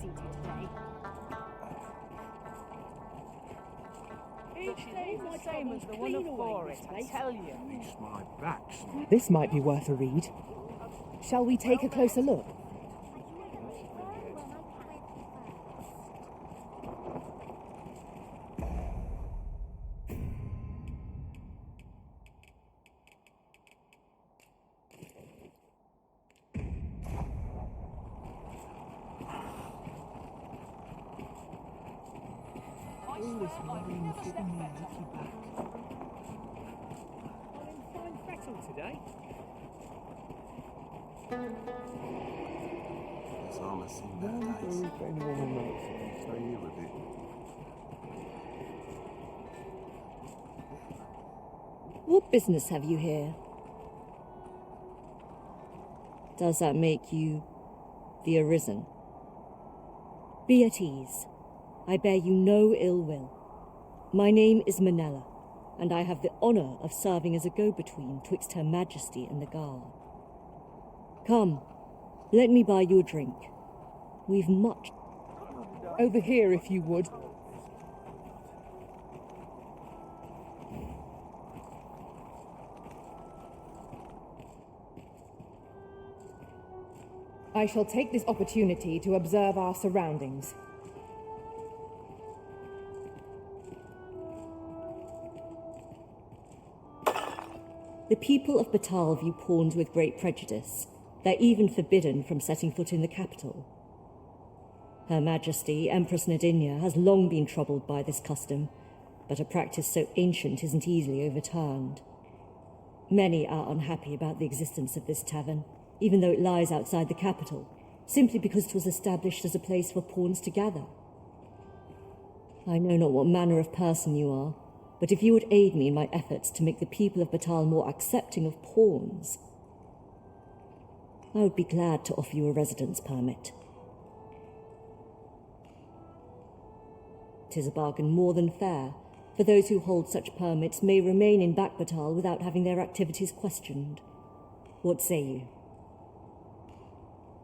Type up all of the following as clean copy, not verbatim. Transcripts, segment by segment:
listening to today. Each day the same as the one before it, I tell you. At least my back's not. This might be worth a read. Shall we take a closer look? All this money is giving me a leaky back. I'm in fine fettle today. There's armor seen better days. If anyone makes it. Stay here a bit. What business have you here? Does that make you the Arisen? Be at ease. I bear you no ill will. My name is Manella, and I have the honor of serving as a go-between twixt Her Majesty and the Guard. Come, let me buy you a drink. We've much... Over here, if you would. I shall take this opportunity to observe our surroundings. The people of Batal view pawns with great prejudice. They're even forbidden from setting foot in the capital. Her Majesty, Empress Nadinia, has long been troubled by this custom, but a practice so ancient isn't easily overturned. Many are unhappy about the existence of this tavern, even though it lies outside the capital, simply because it was established as a place for pawns to gather. I know not what manner of person you are, but if you would aid me in my efforts to make the people of Batal more accepting of pawns, I would be glad to offer you a residence permit. 'Tis a bargain more than fair, for those who hold such permits may remain in Batal without having their activities questioned. What say you?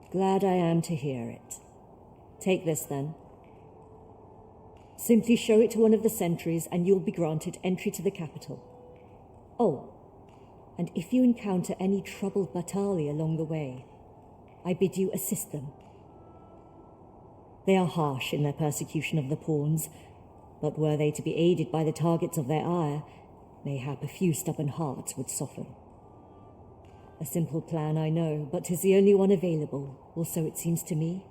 Glad I am to hear it. Take this, then. Simply show it to one of the sentries and you'll be granted entry to the capital. Oh, and if you encounter any troubled Batali along the way, I bid you assist them. They are harsh in their persecution of the pawns, but were they to be aided by the targets of their ire, mayhap a few stubborn hearts would soften. A simple plan, I know, but 'tis the only one available, or so it seems to me.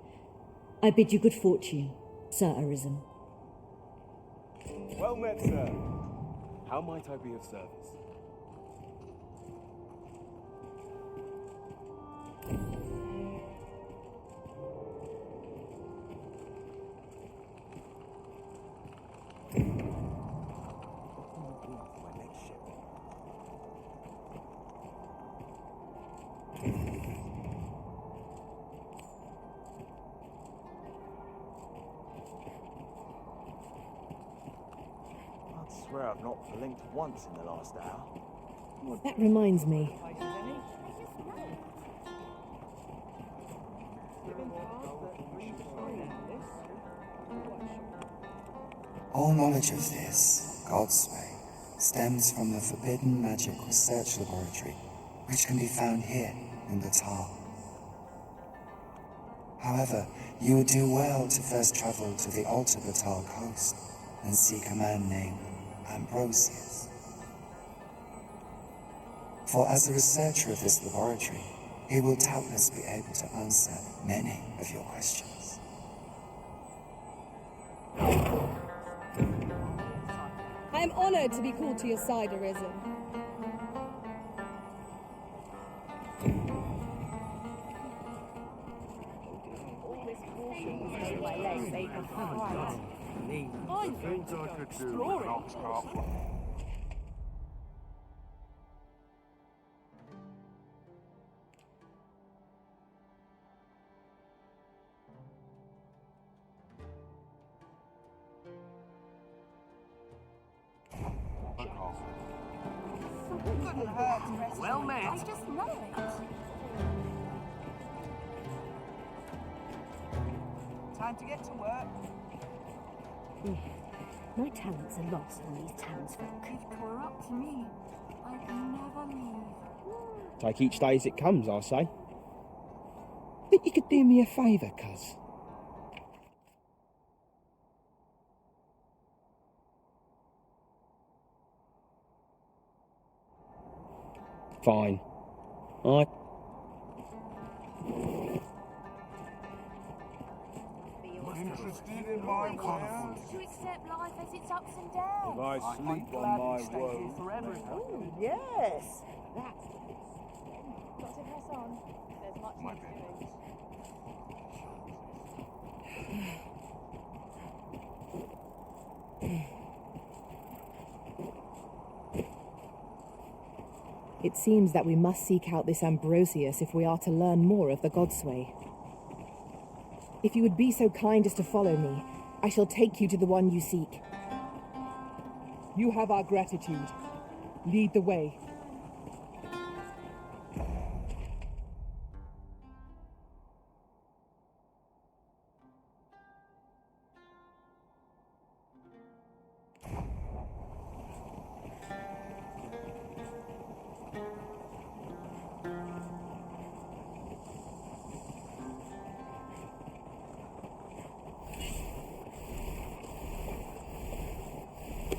I bid you good fortune, Sir Arisen. Well met, sir. How might I be of service? My next ship. I swear I've not blinked once in the last hour. That reminds me. All knowledge of this, God's way, stems from the Forbidden Magic Research Laboratory, which can be found here in Batal. However, you would do well to first travel to the Alta Batal coast and seek a man named Ambrosius. For as a researcher of this laboratory, he will doubtless be able to answer many of your questions. I am honored to be called to your side, Arisen. My legs ache and fright. I'm going to go exploring. Well met. I just know it. Time to get to work. My talents are lost on these townsfolk. If 'twere up to me, I'd never leave. Take each day as it comes, I say. Think you could do me a favour, cuz? Fine. Interested in my wares? To accept life as its ups and downs. If I sleep on my woes, Ooh, yes. That's got to press on. There's much My more to bad. do. It seems that we must seek out this Ambrosius if we are to learn more of the Godsway. If you would be so kind as to follow me, I shall take you to the one you seek. You have our gratitude. Lead the way.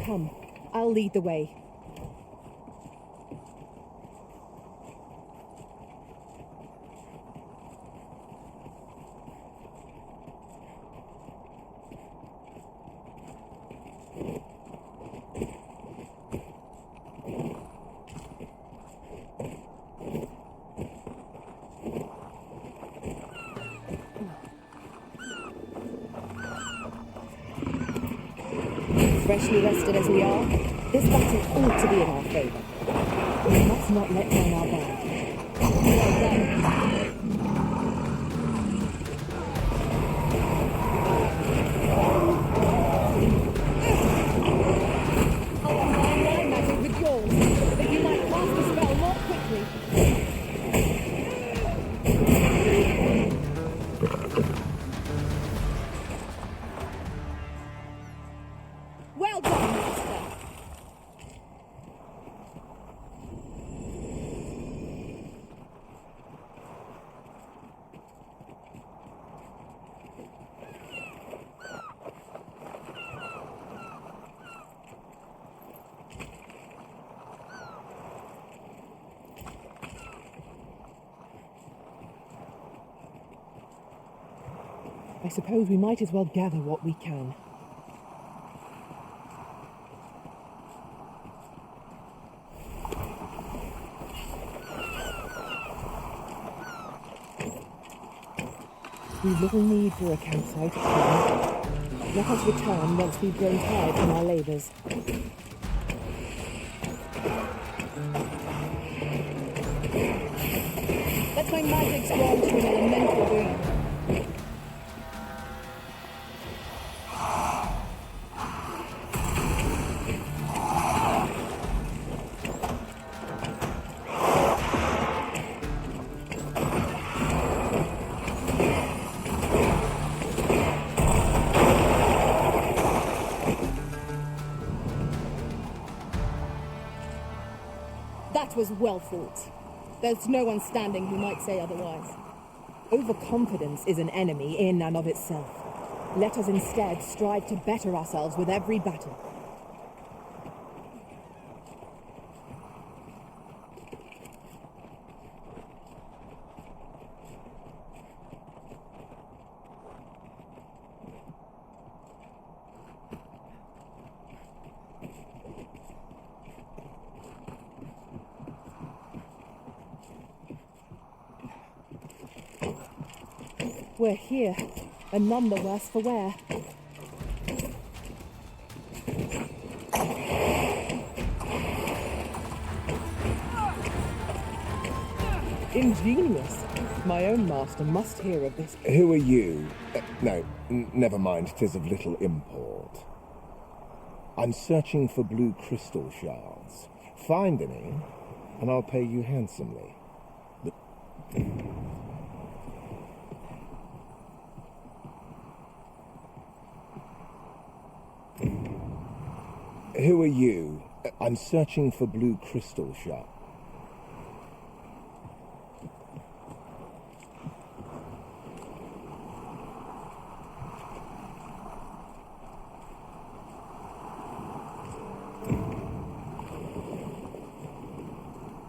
Come, I'll lead the way. Freshly rested as we are, this battle ought to be in our favour. We must not let down our guard. Well done. I'll combine my magic with yours, that you might cast the spell more quickly. Well done, Master. I suppose we might as well gather what we can. We've little need for a campsite at present. Let us return once we've grown tired from our labours. Let my magic strong to an elemental breed. That was well fought. There's no one standing who might say otherwise. Overconfidence is an enemy in and of itself. Let us instead strive to better ourselves with every battle. We're here, and none the worse for wear. Ingenious. My own master must hear of this. Who are you? No, never mind, 'tis of little import. I'm searching for blue crystal shards. Find any, and I'll pay you handsomely. Who are you? I'm searching for blue crystal shards.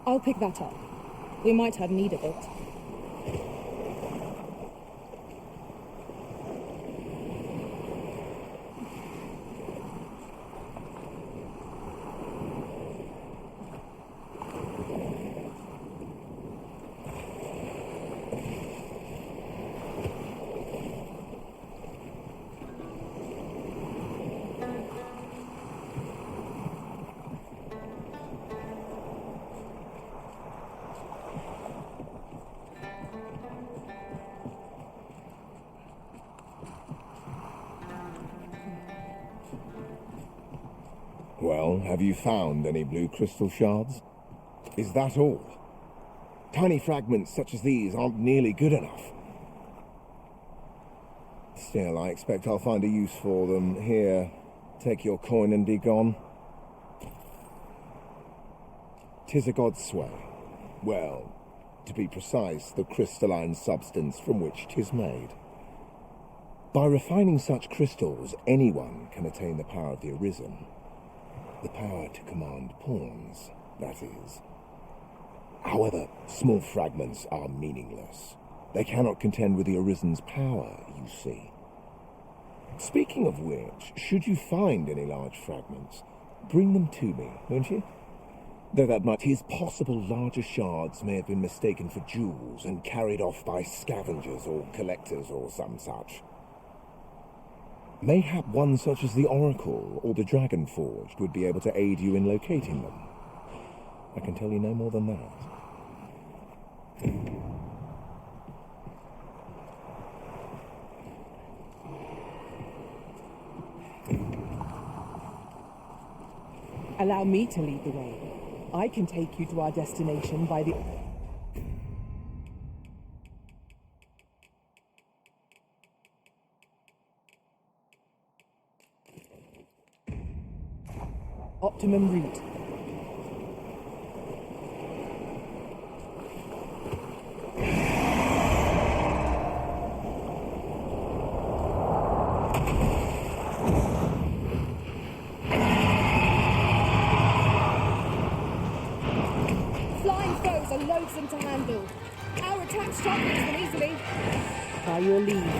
I'll pick that up. We might have need of it. Well, have you found any blue crystal shards? Is that all? Tiny fragments such as these aren't nearly good enough. Still, I expect I'll find a use for them. Here, take your coin and be gone. 'Tis a god's sway. Well, to be precise, the crystalline substance from which 'tis made. By refining such crystals, anyone can attain the power of the Arisen. The power to command pawns, that is. However, small fragments are meaningless. They cannot contend with the Arisen's power, you see. Speaking of which, should you find any large fragments, bring them to me, won't you? Though that might, 'tis possible larger shards may have been mistaken for jewels and carried off by scavengers or collectors or some such. Mayhap one such as the Oracle or the Dragon Forged would be able to aid you in locating them. I can tell you no more than that. Allow me to lead the way. I can take you to our destination by the... optimum route. Flying foes are loathsome to handle. Our attacks sharpens them easily. By your leave.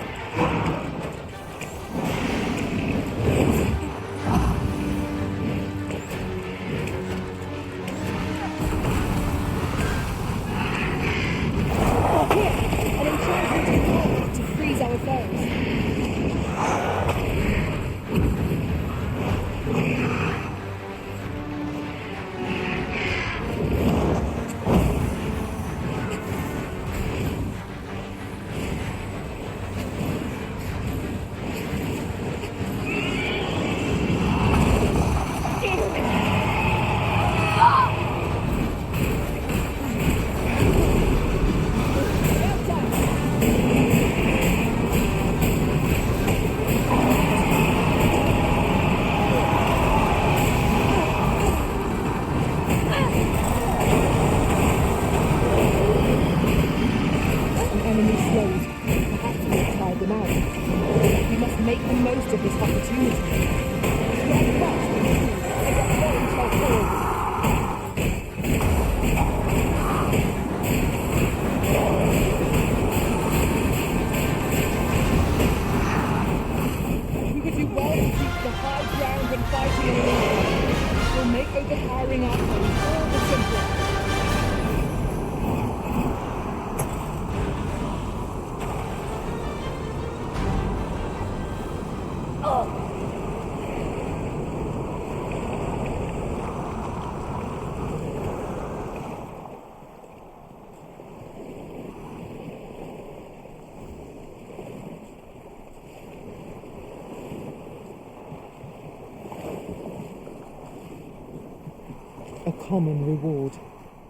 A common reward.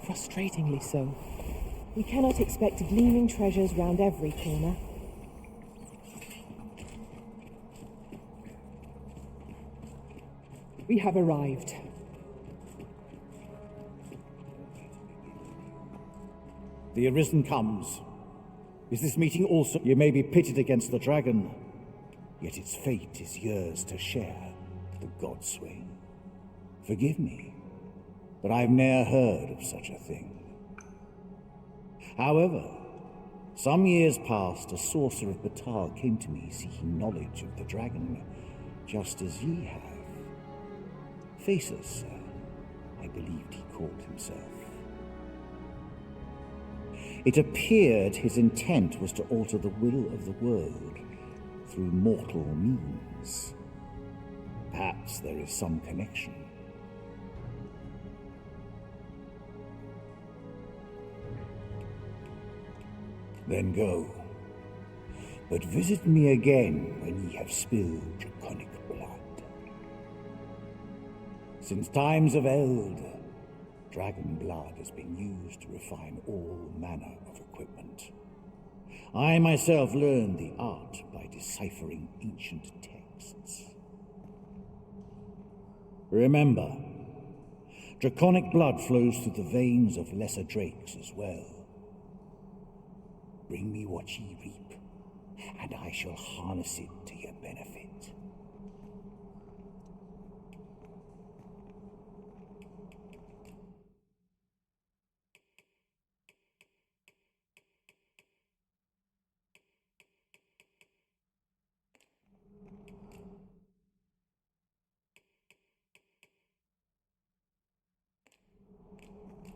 Frustratingly so. We cannot expect gleaming treasures round every corner. We have arrived. The Arisen comes. Is this meeting also? You may be pitted against the dragon, yet its fate is yours to share, the Godsway. Forgive me, but I've ne'er heard of such a thing. However, some years past, a sorcerer of Batal came to me seeking knowledge of the dragon, just as ye have. Faceless, sir, I believed he called himself. It appeared his intent was to alter the will of the world through mortal means. Perhaps there is some connection. Then go. But visit me again when ye have spilled draconic blood. Since times of eld, dragon blood has been used to refine all manner of equipment. I myself learned the art by deciphering ancient texts. Remember, draconic blood flows through the veins of lesser drakes as well. Bring me what ye reap, and I shall harness it to your benefit.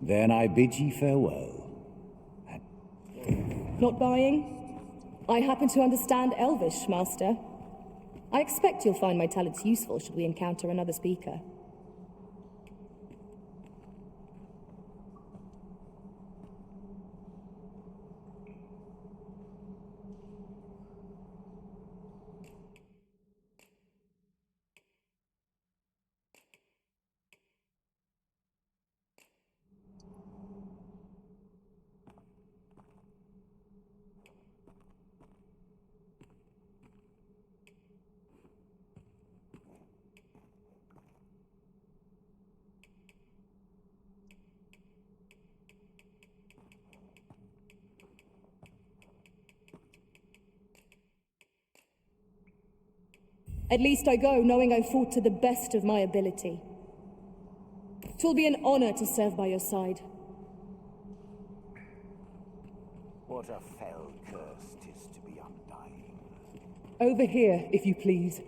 Then I bid ye farewell. Not buying? I happen to understand Elvish, Master. I expect you'll find my talents useful should we encounter another speaker. At least I go knowing I fought to the best of my ability. 'Twill be an honor to serve by your side. What a fell curse 'tis to be undying. Over here, if you please.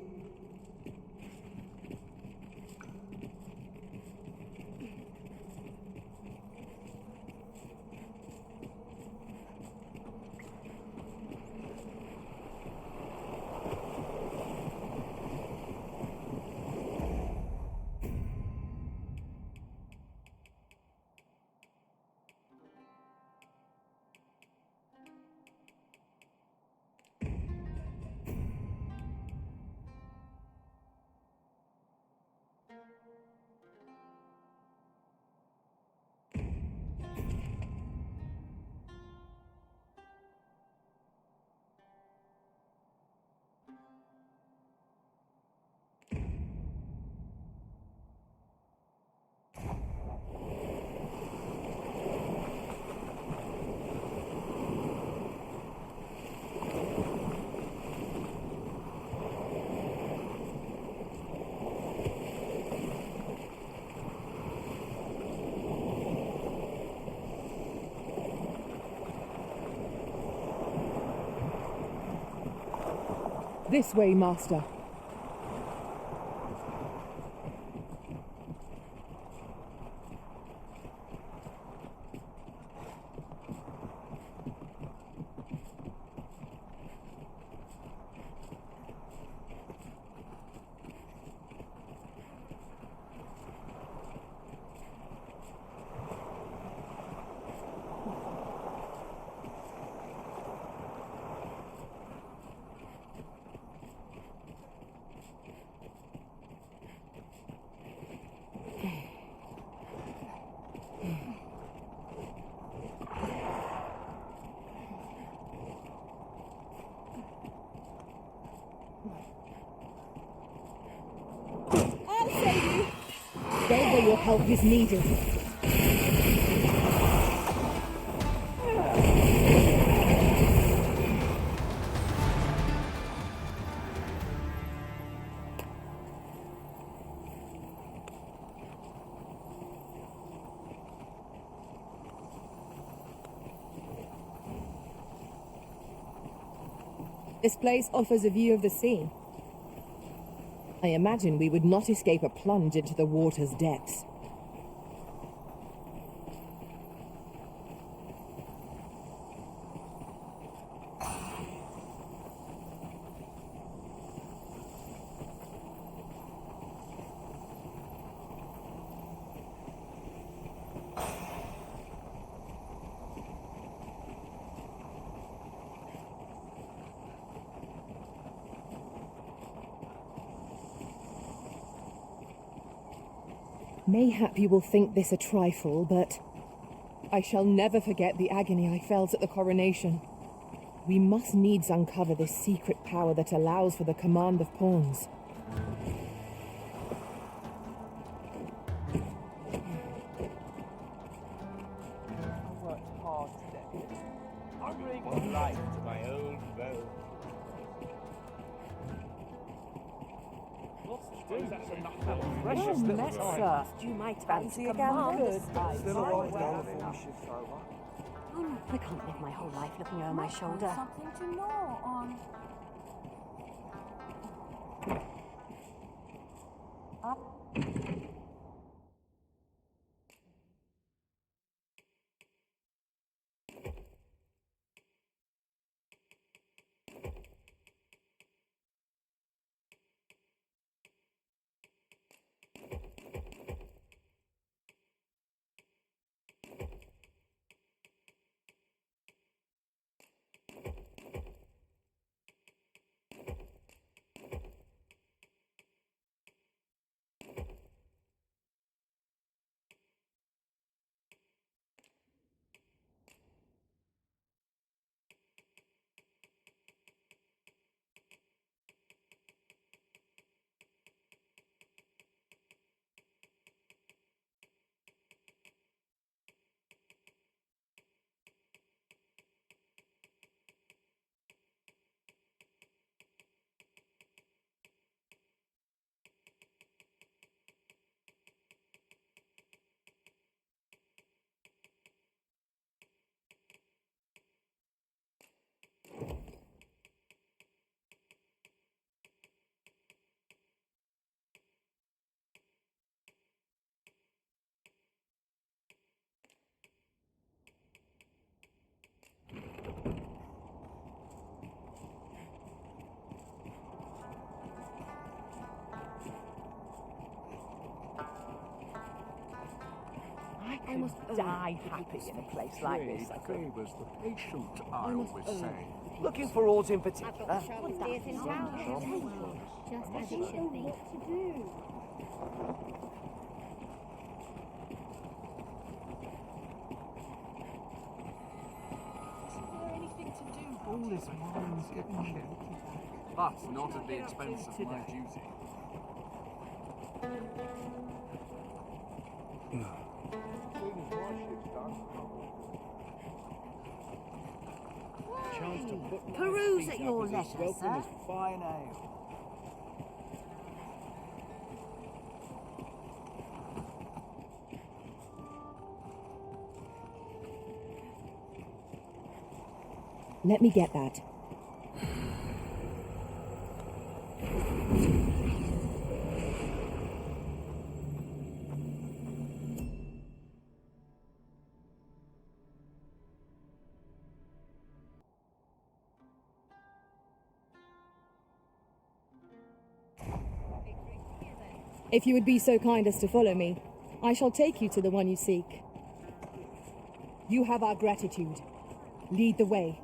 This way, Master. help is needed. This place offers a view of the sea. I imagine we would not escape a plunge into the water's depths. Mayhap you will think this a trifle, but I shall never forget the agony I felt at the coronation. We must needs uncover this secret power that allows for the command of pawns. I worked hard today. I bring life to my old bow. Precious little sir. You might Fancy a command gander? the skies. Still a while down before we shift over. I can't live my whole life looking over my shoulder. Something to gnaw on. I must die happy in a place like this. Favours the patient, I always say. Looking for aught in particular? Just as it should be. All this mine's getting but not at the expense of my duty. Peruse at your leisure, sir. Fine ale. Let me get that. If you would be so kind as to follow me, I shall take you to the one you seek. You have our gratitude. Lead the way.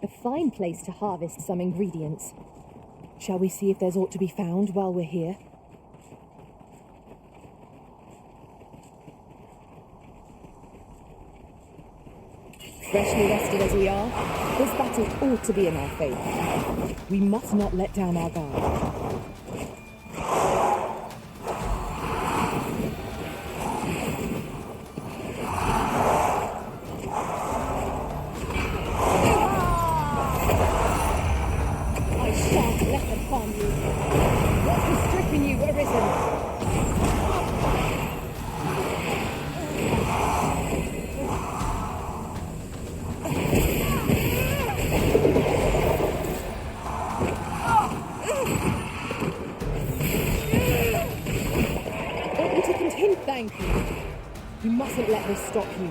A fine place to harvest some ingredients. Shall we see if there's aught to be found while we're here? Freshly rested as we are, this battle ought to be in our favour. We must not let down our guard. Thank you. You mustn't let this stop you.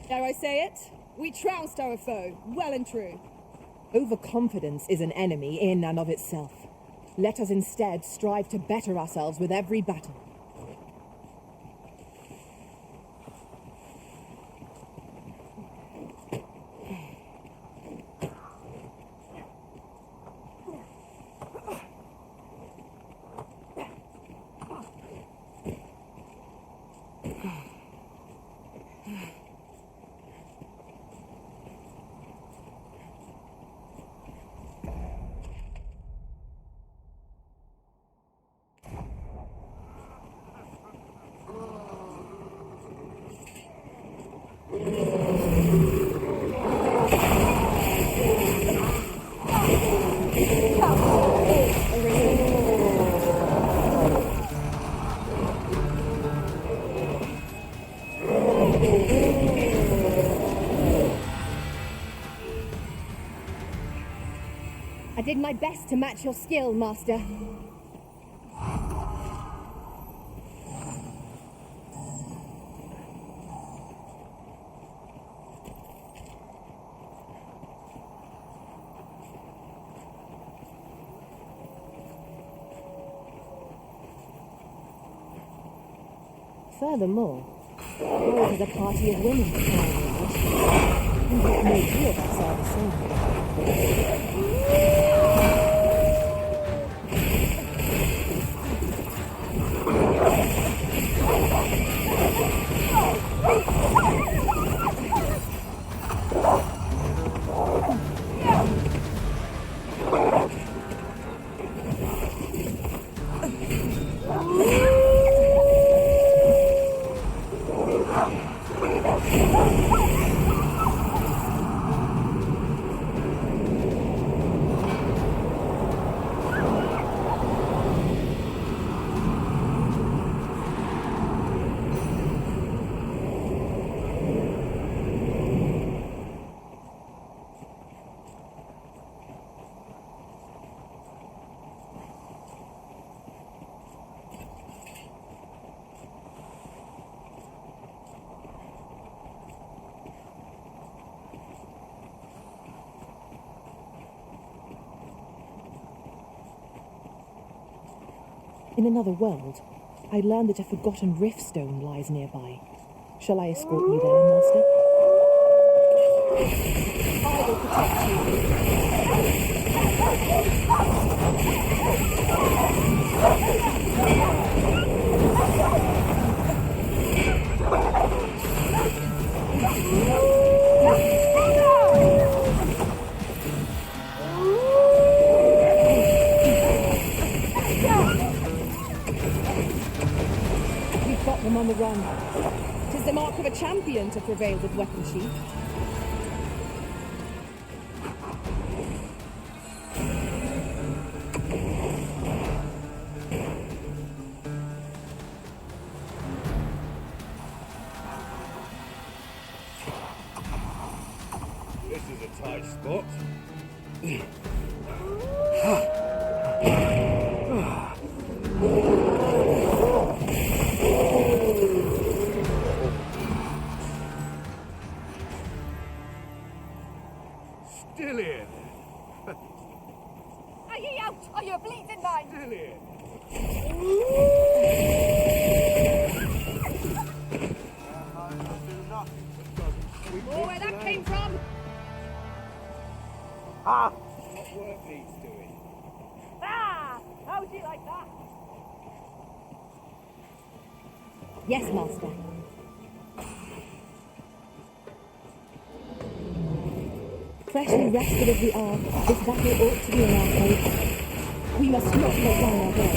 Dare I say it? We trounced our foe, well and true. Overconfidence is an enemy in and of itself. Let us instead strive to better ourselves with every battle. I did my best to match your skill, Master. Furthermore, there is a party of women to try and what may be of us are the same. In another world, I learned that a forgotten rift stone lies nearby. Shall I escort you there, Master? I will protect We've got them on the run. 'Tis the mark of a champion to prevail with weapon sheath. This is a tight spot. Still in. Are ye out? Are Yes, Master. Freshly rested as we are, this battle ought to be in our favour. We must not let down our guard.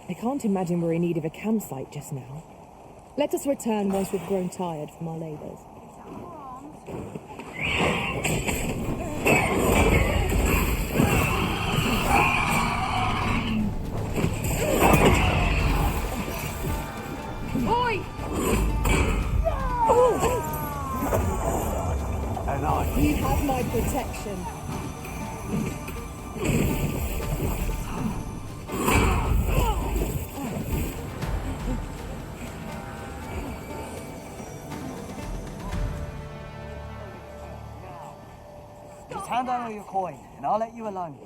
I can't imagine we're in need of a campsite just now. Let us return once we've grown tired from our labours. Oi! You have my protection. Just hand over your coin, and I'll let you alone.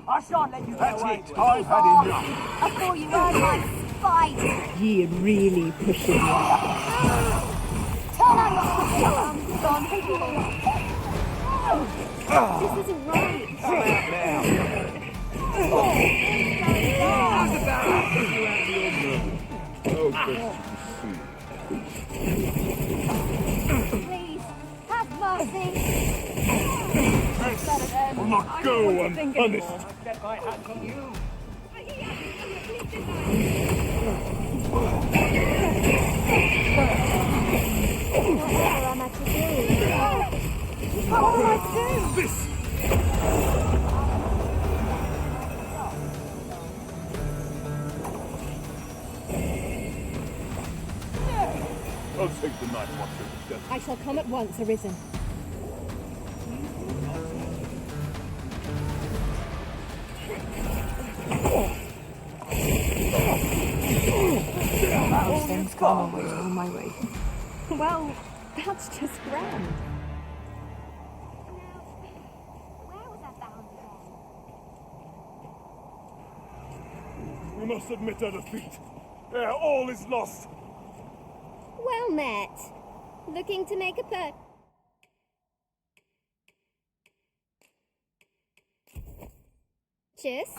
I shan't let you get away with it. I've had enough. I thought you earned my spite. Ye really pushing me. Turn on your arms, gone. This isn't right. Come out now. Please, have mercy. I'll not go unpunished. Get my hands on you. Whatever am I to do? What will I do? This. I'll take the night watch of death. I shall come at once, Arisen. Things gone away on my way. Well, that's just grand. Where was I bound again? We must admit our defeat. All is lost. Well met. Looking to make a purchase?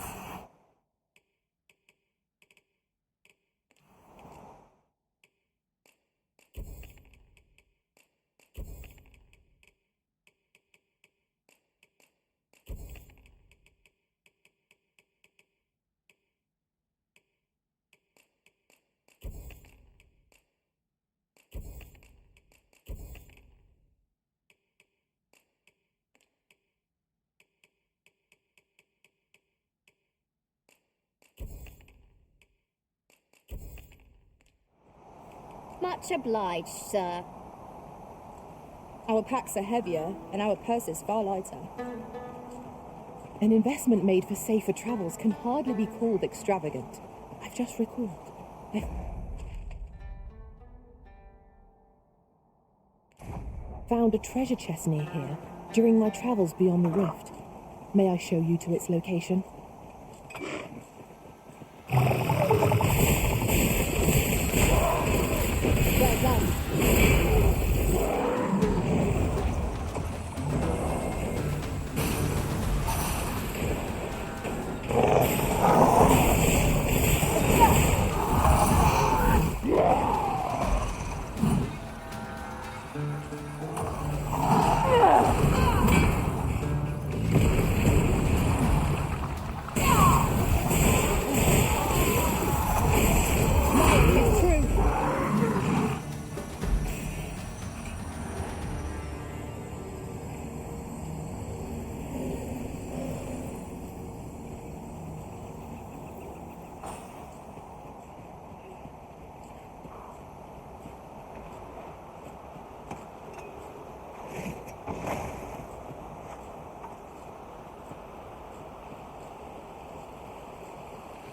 Much obliged, sir. Our packs are heavier, and our purses far lighter. An investment made for safer travels can hardly be called extravagant. I've just recalled. I found a treasure chest near here during my travels beyond the rift. May I show you to its location?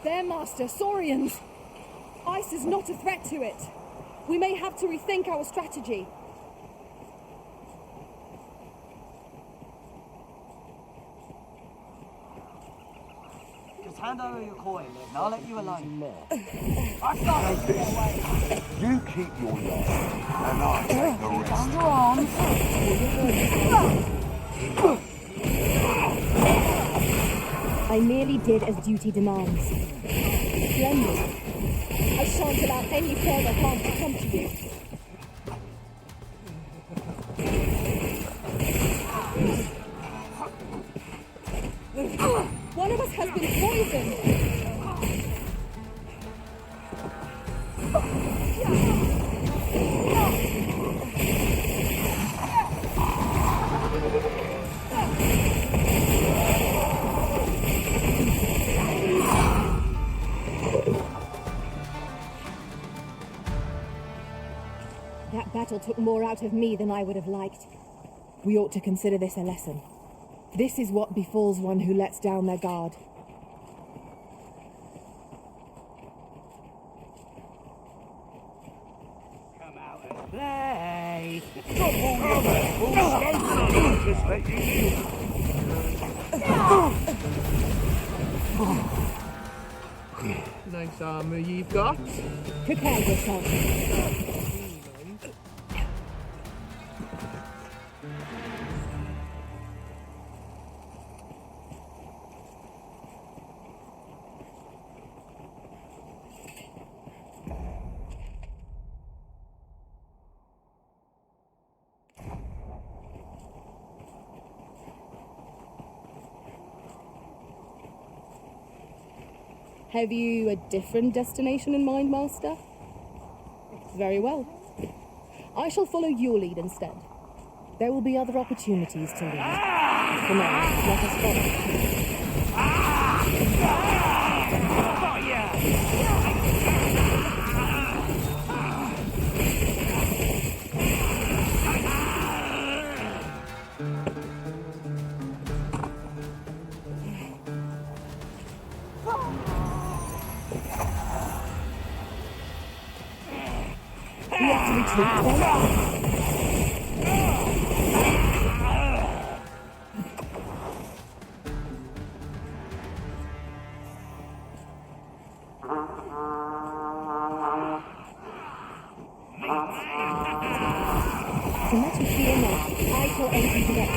Their master, Saurians! Ice is not a threat to it. We may have to rethink our strategy. Just hand over your coin, and I'll let you alone. I can't let you get away. You keep your leg, and I'll take the rest. Down your arms. I merely did as duty demands. Splendid. I shan't allow any further harm to come to you. One of us has been poisoned! That battle took more out of me than I would have liked. We ought to consider this a lesson. This is what befalls one who lets down their guard. Come out and play. Just let you Nice armour you've got. Prepare yourself. Have you a different destination in mind, Master? Very well. I shall follow your lead instead. There will be other opportunities to lead. For now, let us follow. We have to retreat then. So much as fear not, I shall end you today.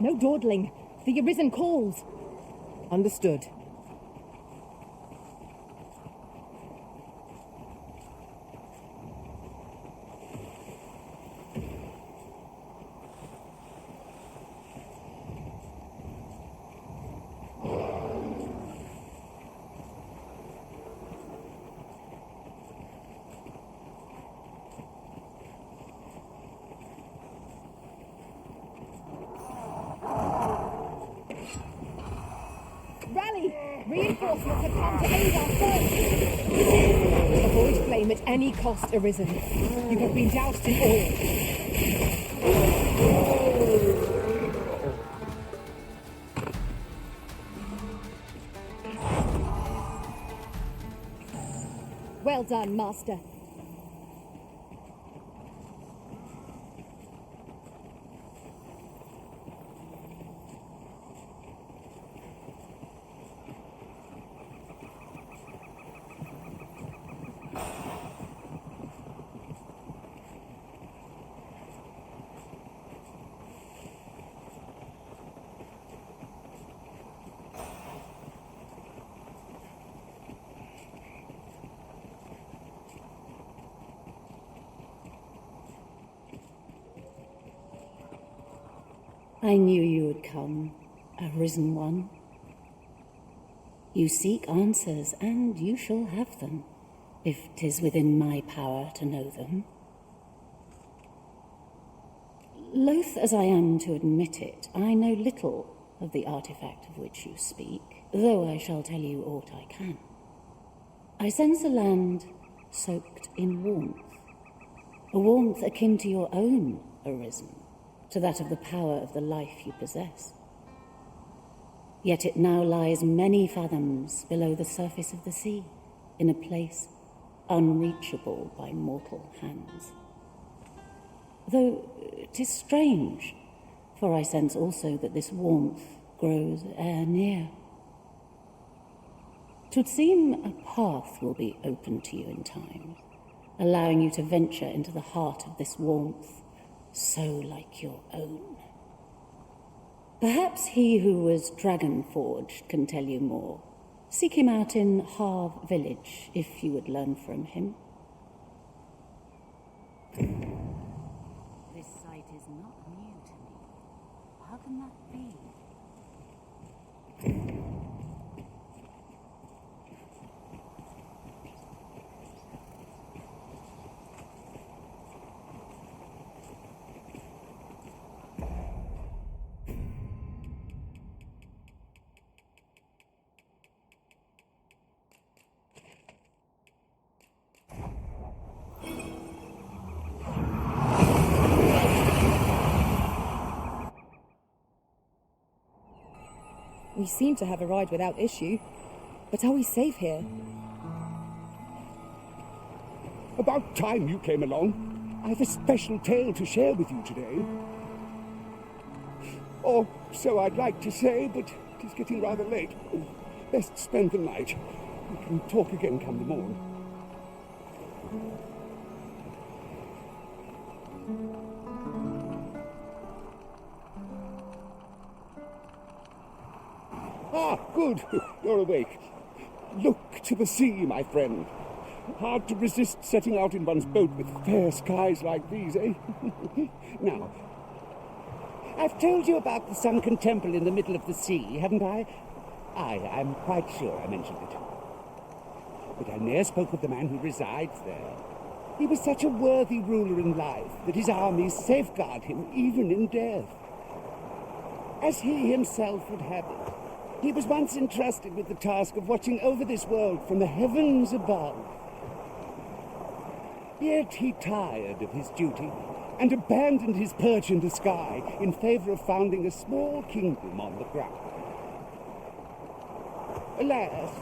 No dawdling. The Arisen calls. Understood. Rally! Reinforcements have come to aid our force! Avoid flame at any cost, Arisen. You have been doused in oil. Well done, Master. I knew you would come, Arisen One. You seek answers, and you shall have them, if 'tis within my power to know them. Loath as I am to admit it, I know little of the artifact of which you speak, though I shall tell you aught I can. I sense a land soaked in warmth. A warmth akin to your own, Arisen, to that of the power of the life you possess. Yet it now lies many fathoms below the surface of the sea, in a place unreachable by mortal hands. Though 'tis strange, for I sense also that this warmth grows ere near. 'Twould seem a path will be open to you in time, allowing you to venture into the heart of this warmth, so like your own. Perhaps he who was dragon-forged can tell you more. Seek him out in Harve village, if you would learn from him. This sight is not new to me. How can that be? We seem to have arrived without issue. But are we safe here? About time you came along. I've a special tale to share with you today. Or so I'd like to say, but it is getting rather late. Best spend the night. We can talk again come the morn. Ah, good. You're awake. Look to the sea, my friend. Hard to resist setting out in one's boat with fair skies like these, eh? Now, I've told you about the sunken temple in the middle of the sea, haven't I? I'm quite sure I mentioned it. But I ne'er spoke of the man who resides there. He was such a worthy ruler in life that his armies safeguard him even in death. As he himself would have it, he was once entrusted with the task of watching over this world from the heavens above. Yet he tired of his duty and abandoned his perch in the sky in favor of founding a small kingdom on the ground. Alas,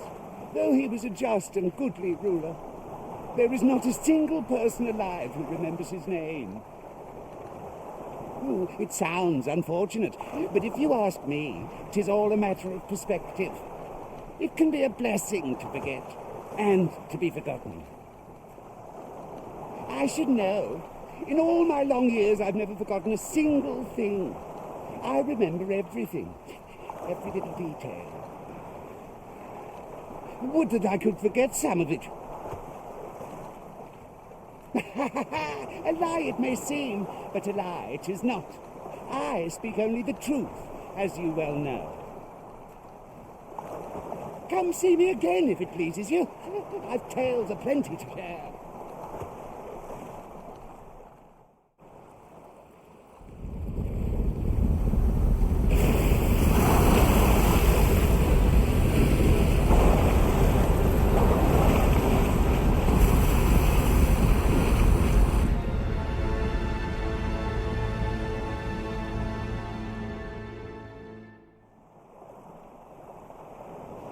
though he was a just and goodly ruler, there is not a single person alive who remembers his name. It sounds unfortunate, but if you ask me, 'tis all a matter of perspective. It can be a blessing to forget, and to be forgotten. I should know. In all my long years, I've never forgotten a single thing. I remember everything, every little detail. Would that I could forget some of it. A lie it may seem, but a lie it is not. I speak only the truth, as you well know. Come see me again if it pleases you. I've tales aplenty to share.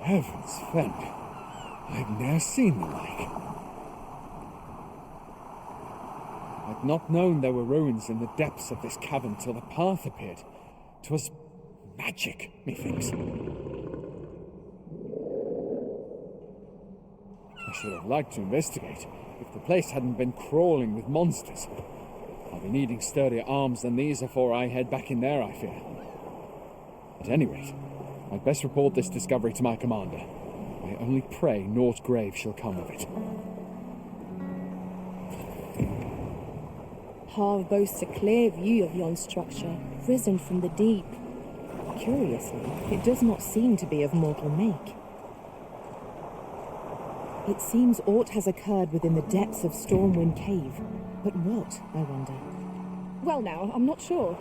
Heavens fend, I've ne'er seen the like. I'd not known there were ruins in the depths of this cavern till the path appeared. 'Twas magic, methinks. I should have liked to investigate if the place hadn't been crawling with monsters. I'll be needing sturdier arms than these afore I head back in there, I fear. At any rate, I'd best report this discovery to my commander. I only pray naught grave shall come of it. Harve boasts a clear view of yon structure, risen from the deep. Curiously, it does not seem to be of mortal make. It seems aught has occurred within the depths of Stormwind Cave. But what, I wonder? Well now, I'm not sure.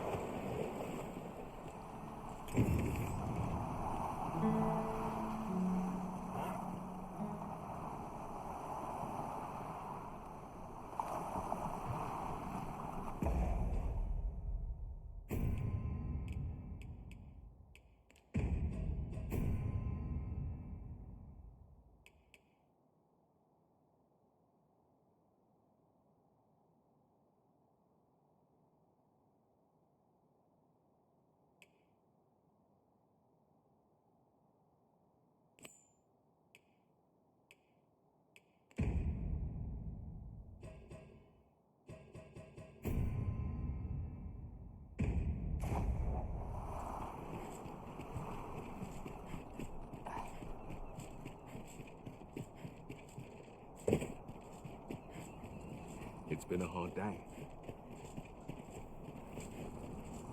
It's been a hard day.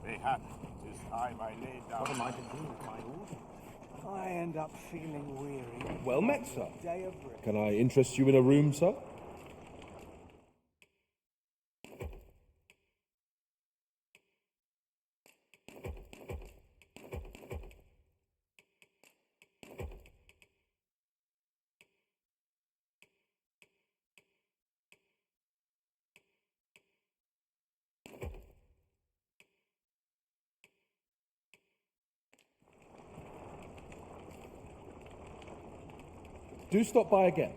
Mayhap, 'tis time I laid down. What am I to do with my order? I end up feeling weary. Well met, sir. Day of rest. Can I interest you in a room, sir? Do stop by again.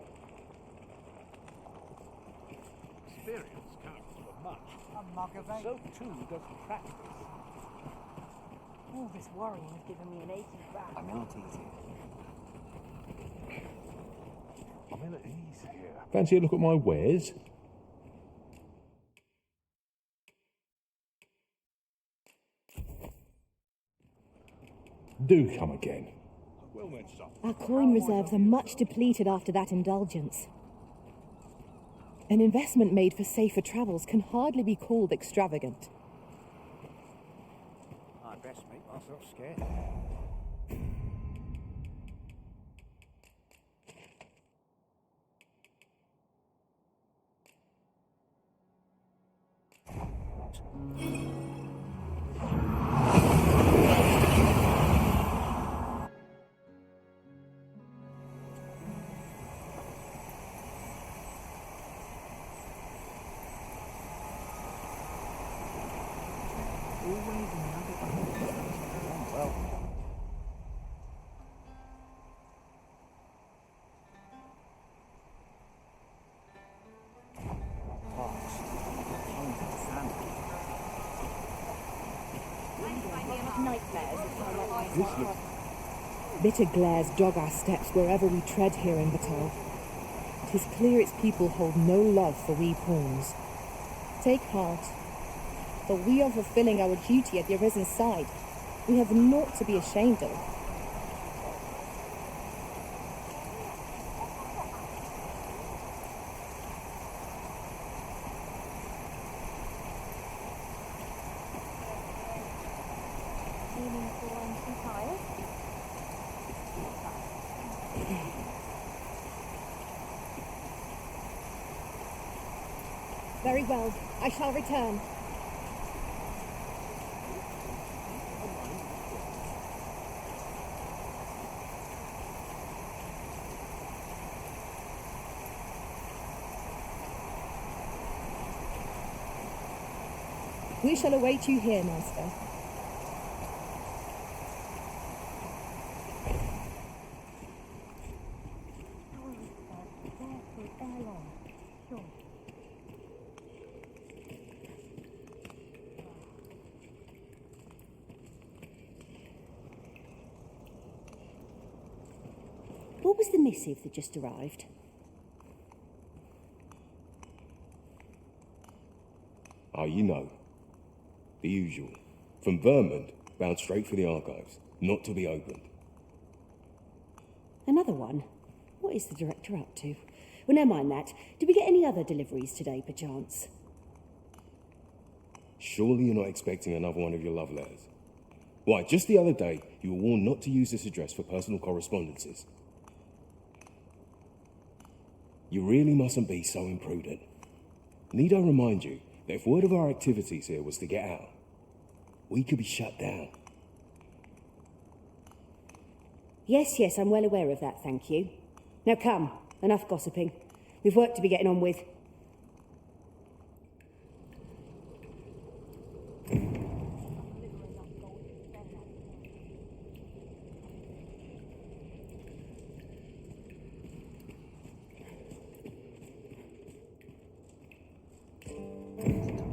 Experience counts for much. A mug of ale. So too does practice. All this worrying has given me an aching back. I'm not easy. I'm ill at ease here. Fancy a look at my wares? Do come again. Well met, sir. Our coin reserves are much depleted after that indulgence. An investment made for safer travels can hardly be called extravagant. I best make myself scarce. Bitter glares dog our steps wherever we tread here in Batal. 'Tis clear its people hold no love for we pawns. Take heart, for we are fulfilling our duty at the Arisen's side. We have naught to be ashamed of. Very well. I shall return. We shall await you here, Master. What was the missive that just arrived? Oh, you know. The usual. From Vermont, bound straight for the archives. Not to be opened. Another one? What is the director up to? Well, never mind that. Did we get any other deliveries today, perchance? Surely you're not expecting another one of your love letters. Why, just the other day, you were warned not to use this address for personal correspondences. You really mustn't be so imprudent. Need I remind you that if word of our activities here was to get out, we could be shut down. Yes, I'm well aware of that, thank you. Now come, enough gossiping. We've work to be getting on with.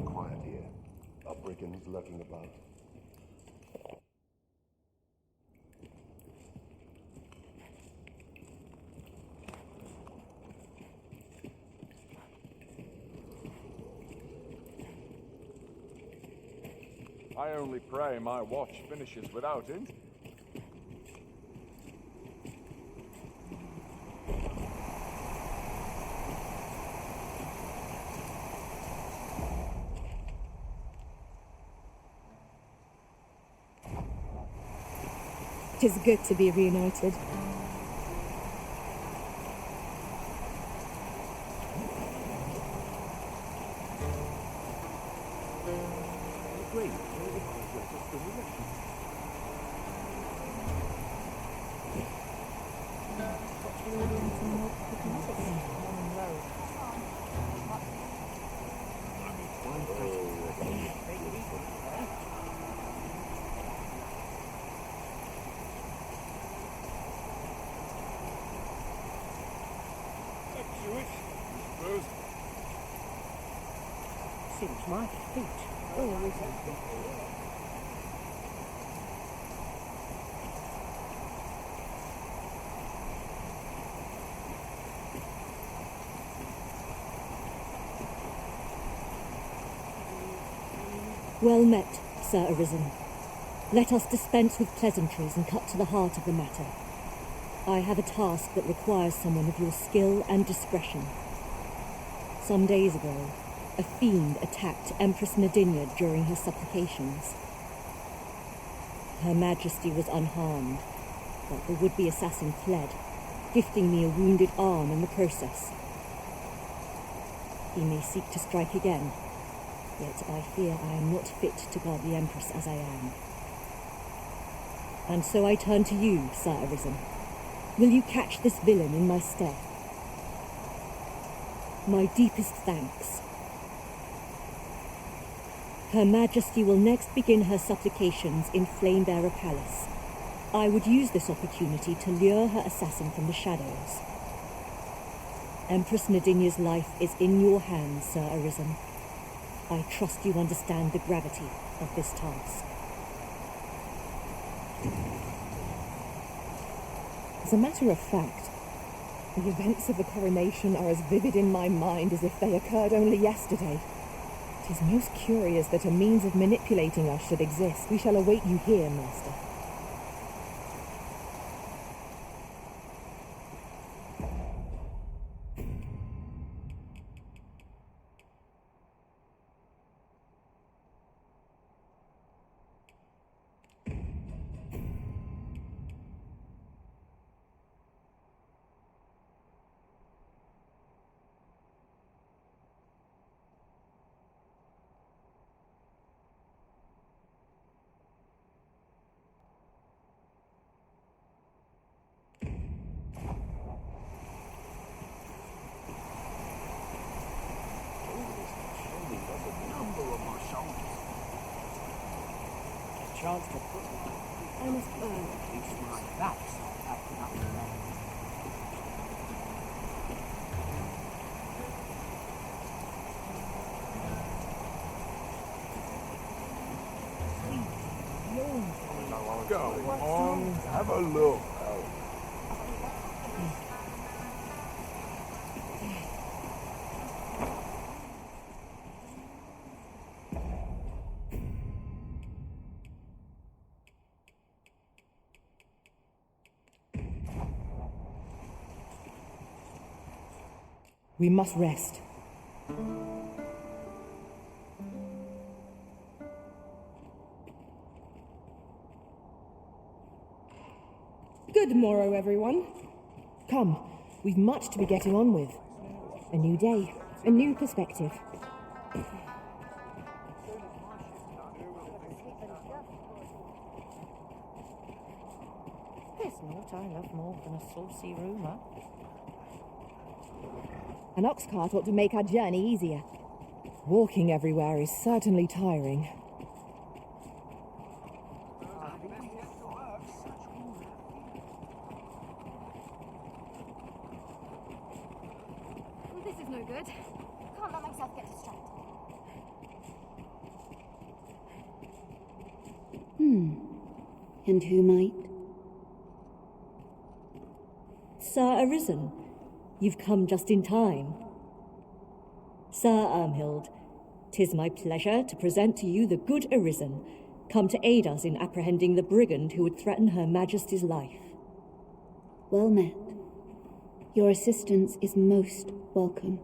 Quiet here. Brigands lurking about. I only pray my watch finishes without it. Tis good to be reunited. Seems my feet. Oh, is it? Well met, Sir Arisen. Let us dispense with pleasantries and cut to the heart of the matter. I have a task that requires someone of your skill and discretion. Some days ago, a fiend attacked Empress Nadinia during her supplications. Her Majesty was unharmed, but the would-be assassin fled, gifting me a wounded arm in the process. He may seek to strike again, yet I fear I am not fit to guard the Empress as I am. And so I turn to you, Sir Arisen. Will you catch this villain in my stead? My deepest thanks. Her Majesty will next begin her supplications in Flamebearer Palace. I would use this opportunity to lure her assassin from the shadows. Empress Nadinia's life is in your hands, Sir Arisen. I trust you understand the gravity of this task. As a matter of fact, the events of the coronation are as vivid in my mind as if they occurred only yesterday. It is most curious that a means of manipulating us should exist. We shall await you here, Master. Chance to put I must earn at least my backs acting up to that. Go on, have a look. We must rest. Good morrow, everyone. Come, we've much to be getting on with. A new day, a new perspective. There's naught I love more than a saucy rumour. An ox cart ought to make our journey easier. Walking everywhere is certainly tiring. This is no good. Can't let myself get distracted. And who might? Sir Arisen, you've come just in time. Sir Ermhild, 'tis my pleasure to present to you the good Arisen, come to aid us in apprehending the brigand who would threaten Her Majesty's life. Well met. Your assistance is most welcome.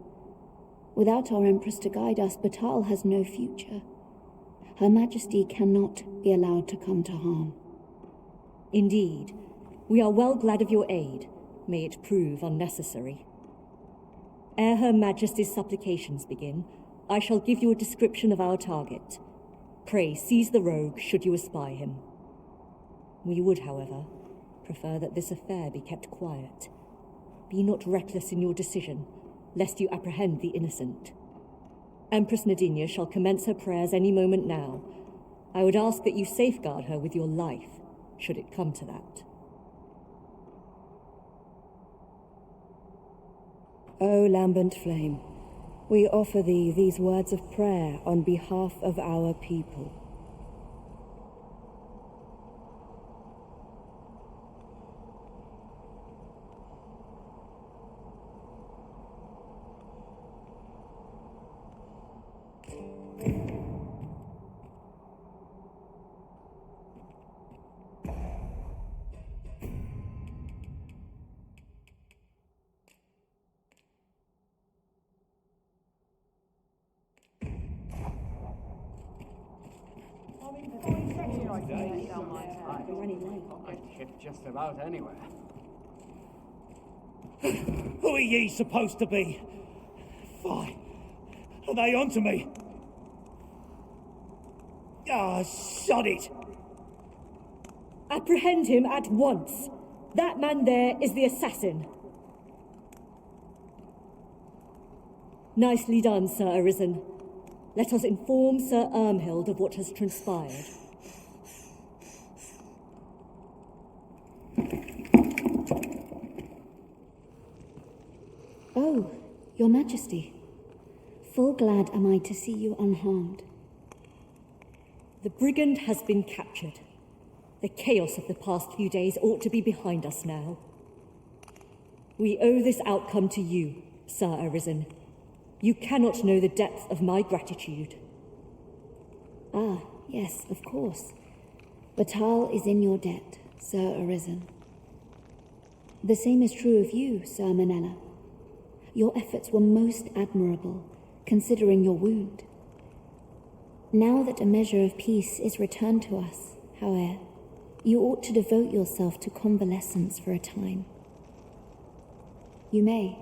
Without our Empress to guide us, Batal has no future. Her Majesty cannot be allowed to come to harm. Indeed, we are well glad of your aid. May it prove unnecessary. Ere Her Majesty's supplications begin, I shall give you a description of our target. Pray seize the rogue should you espy him. We would, however, prefer that this affair be kept quiet. Be not reckless in your decision, lest you apprehend the innocent. Empress Nadinia shall commence her prayers any moment now. I would ask that you safeguard her with your life, should it come to that. O lambent flame, we offer thee these words of prayer on behalf of our people. Just about anywhere. Who are ye supposed to be? Why? Are they onto me? Ah, shut it! Apprehend him at once. That man there is the assassin. Nicely done, Sir Arisen. Let us inform Sir Ermhild of what has transpired. Oh, Your Majesty. Full glad am I to see you unharmed. The brigand has been captured. The chaos of the past few days ought to be behind us now. We owe this outcome to you, Sir Arisen. You cannot know the depth of my gratitude. Ah, yes, of course. Batal is in your debt, Sir Arisen. The same is true of you, Sir Manella. Your efforts were most admirable, considering your wound. Now that a measure of peace is returned to us, however, you ought to devote yourself to convalescence for a time. You may.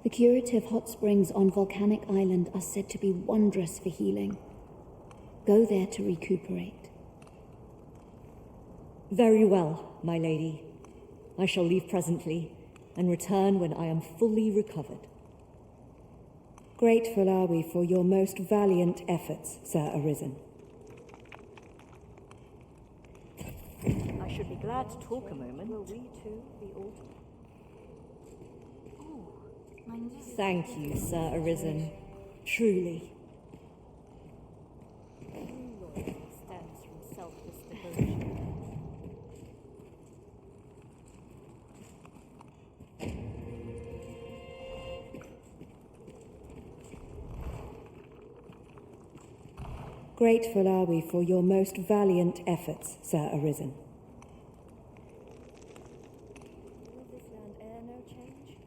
The curative hot springs on Volcanic Island are said to be wondrous for healing. Go there to recuperate. Very well, my lady. I shall leave presently and return when I am fully recovered. Grateful are we for your most valiant efforts, Sir Arisen. I should be glad to talk a moment. Will we too be altered? Thank you, Sir Arisen. Truly. Loyalty stems from selfless devotion. Grateful are we for your most valiant efforts, Sir Arisen. Will this land air no change?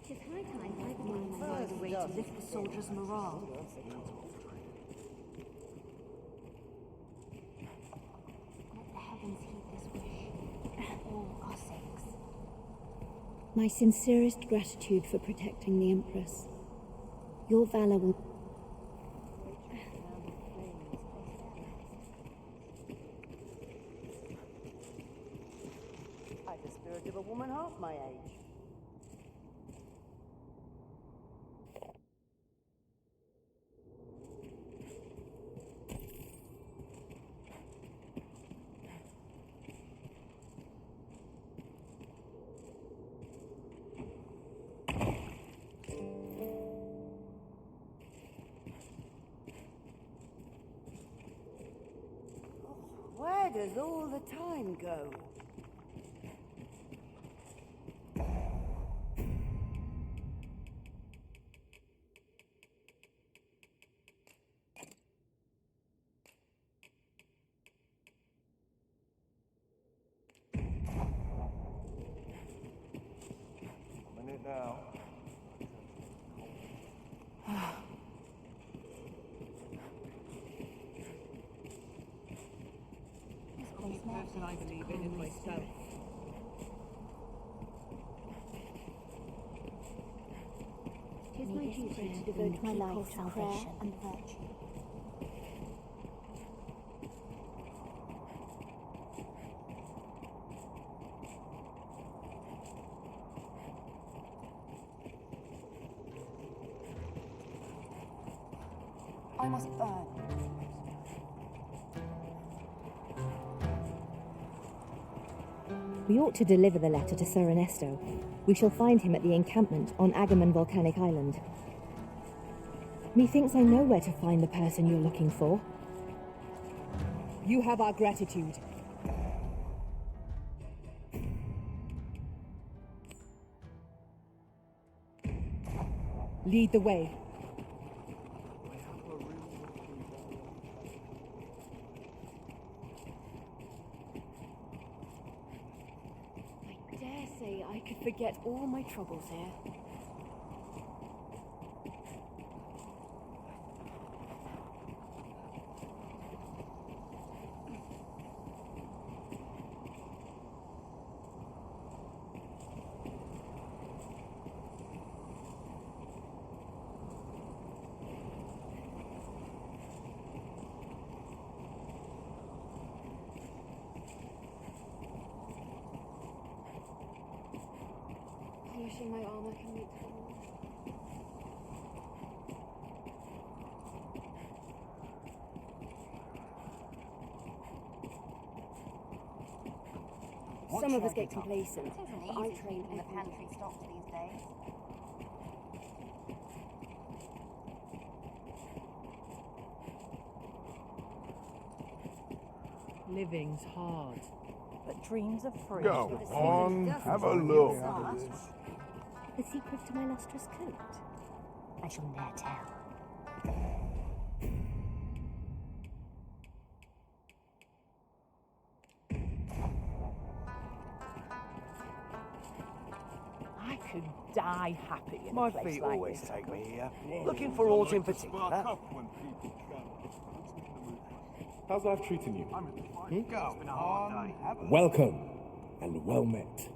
Tis high time I Might find a way to lift the soldiers' morale. Let the heavens heed this wish. All our sakes. My sincerest gratitude for protecting the Empress. Your valor will... I've the spirit of a woman half my age. Where does all the time go? Minute now. person I believe in myself. It is my duty to devote my life to prayer and virtue. I must earn. We ought to deliver the letter to Sir Ernesto. We shall find him at the encampment on Agamemnon Volcanic Island. Methinks I know where to find the person you're looking for. You have our gratitude. Lead the way. I dare say I could forget all my troubles here. Polishing my armor can make Some of us get complacent. It isn't but I easy train keeping the every pantry day. stocked these days. Living's hard. But dreams are free. Go on, have a look. The secret to my lustrous coat? I shall ne'er tell. I could die happy in My a place feet like always this. take me here. Looking for aught in particular. How's life treating you? Go on, have a Welcome and well met.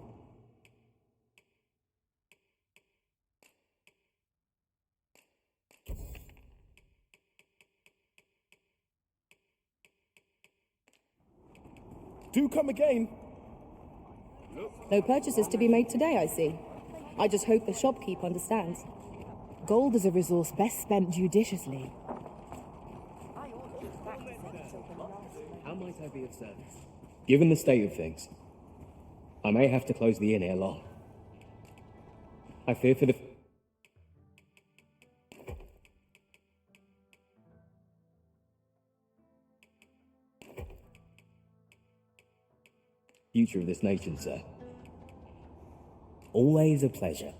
Do come again. No purchases to be made today, I see. I just hope the shopkeep understands. Gold is a resource best spent judiciously. How might I be of service? Given the state of things, I may have to close the inn ere long. I fear for the future of this nation, sir. Always a pleasure.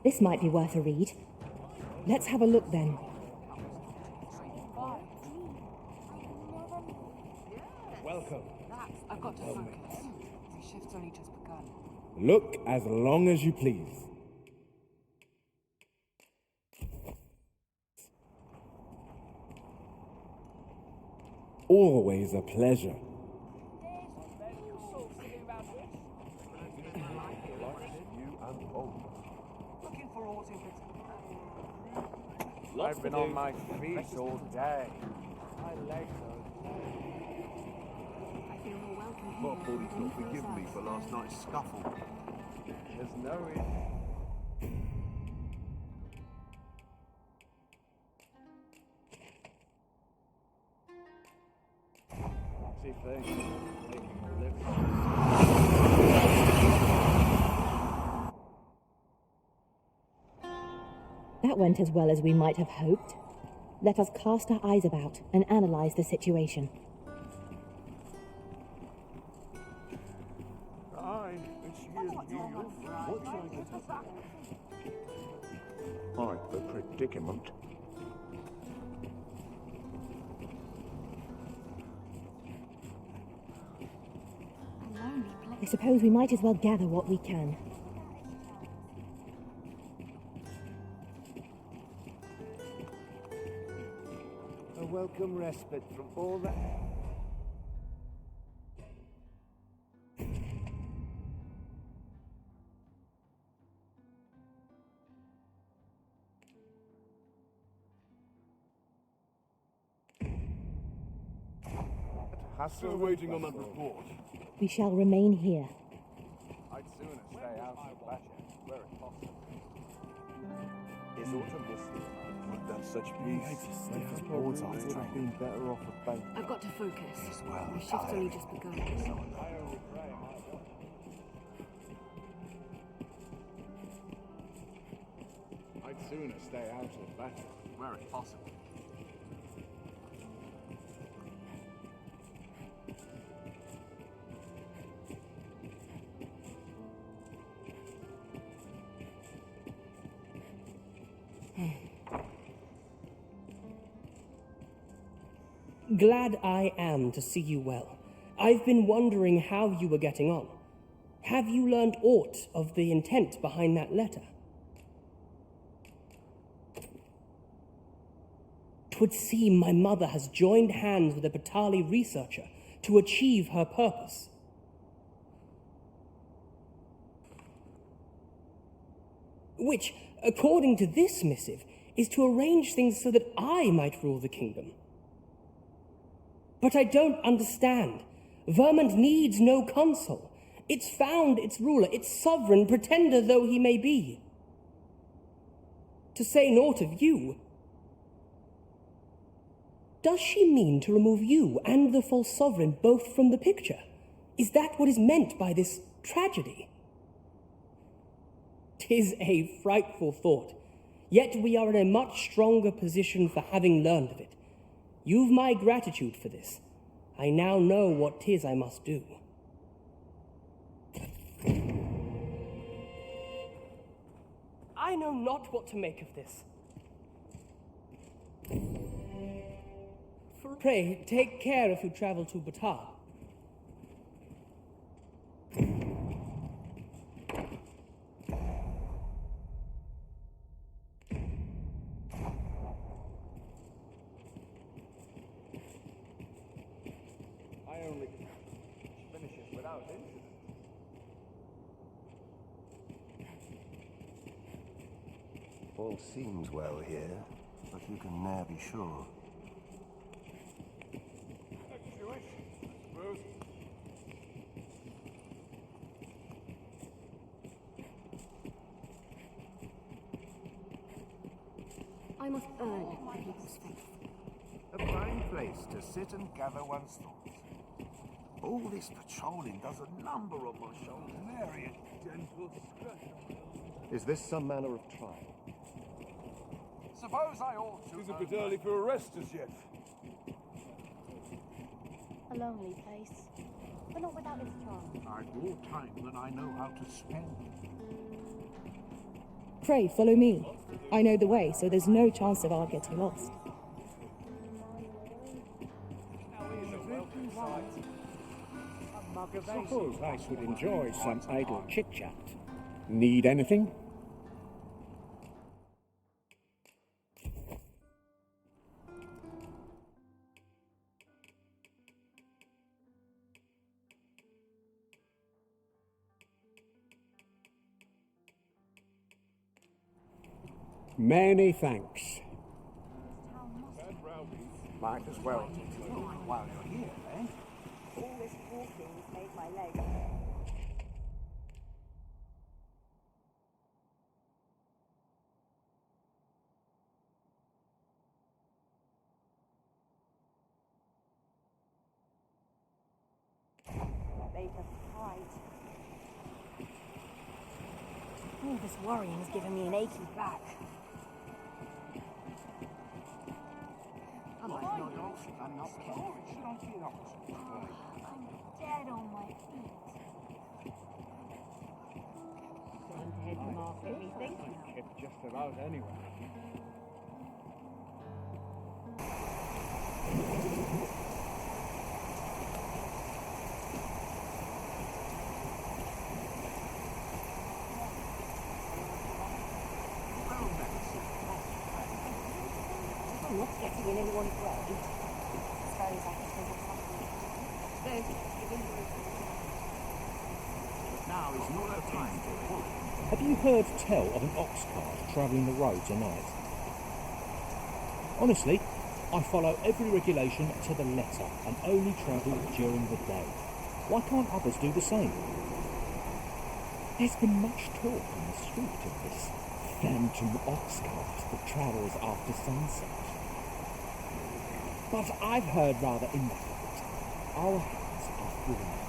This might be worth a read. Let's have a look then. Welcome. I've got to focus. The shift's only just begun. Look as long as you please. Always a pleasure. Looking for aught in particular. I've been on my feet all day. My legs are... My body's not forgiven me for last night's scuffle. There's no... See things. That went as well as we might have hoped. Let us cast our eyes about and analyze the situation. Aye, it's you. What shall I get up? Quite the predicament. I suppose we might as well gather what we can. A welcome respite from all that. Still waiting on that report. We shall remain here. I'd sooner stay out of Basha, where it's possible. Is autumn this year? Would that such peace? Different boards I would have been better off a bank. I've got to focus. Well, My shift's only just begun. I'd sooner stay out of Basha, where it's possible. Glad I am to see you well. I've been wondering how you were getting on. Have you learned aught of the intent behind that letter? 'Twould seem my mother has joined hands with a Batali researcher to achieve her purpose. Which, according to this missive, is to arrange things so that I might rule the kingdom. But I don't understand. Vermont needs no consul. It's found its ruler, its sovereign, pretender though he may be. To say naught of you. Does she mean to remove you and the false sovereign both from the picture? Is that what is meant by this tragedy? 'Tis a frightful thought, yet we are in a much stronger position for having learned of it. You've my gratitude for this. I now know what 'tis I must do. I know not what to make of this. Pray, take care if you travel to Batar. I only finish it without incident. All seems well here, but you can ne'er be sure. Jewish, I suppose. I must earn the people's faith. A fine place to sit and gather one's thoughts. All this patrolling does a number on my shoulders. Nary a gentle discretion. Is this some manner of trial? Suppose I ought to. It's a bit early for arrest as yet. A lonely place, but not without its charm. I've more time than I know how to spend. Pray, follow me. I know the way, so there's no chance of our getting lost. Suppose I should enjoy some idle chit-chat. Need anything? Many thanks. Might as well while you're here, eh? All this walking made my legs. Later pride. All this worrying has given me an achy back. I'm not kidding. Should I be up? I'm dead on my feet. Time to head to market, methinks. It's just about anywhere. I'm not getting in anyone's way. Suppose I could think of something. Now is not the time to it. Have you heard tell of an ox cart travelling the road tonight? Honestly, I follow every regulation to the letter and only travel during the day. Why can't others do the same? There's been much talk on the street of this phantom ox cart that travels after sunset. But I've heard rather enough of it. Our hands are full.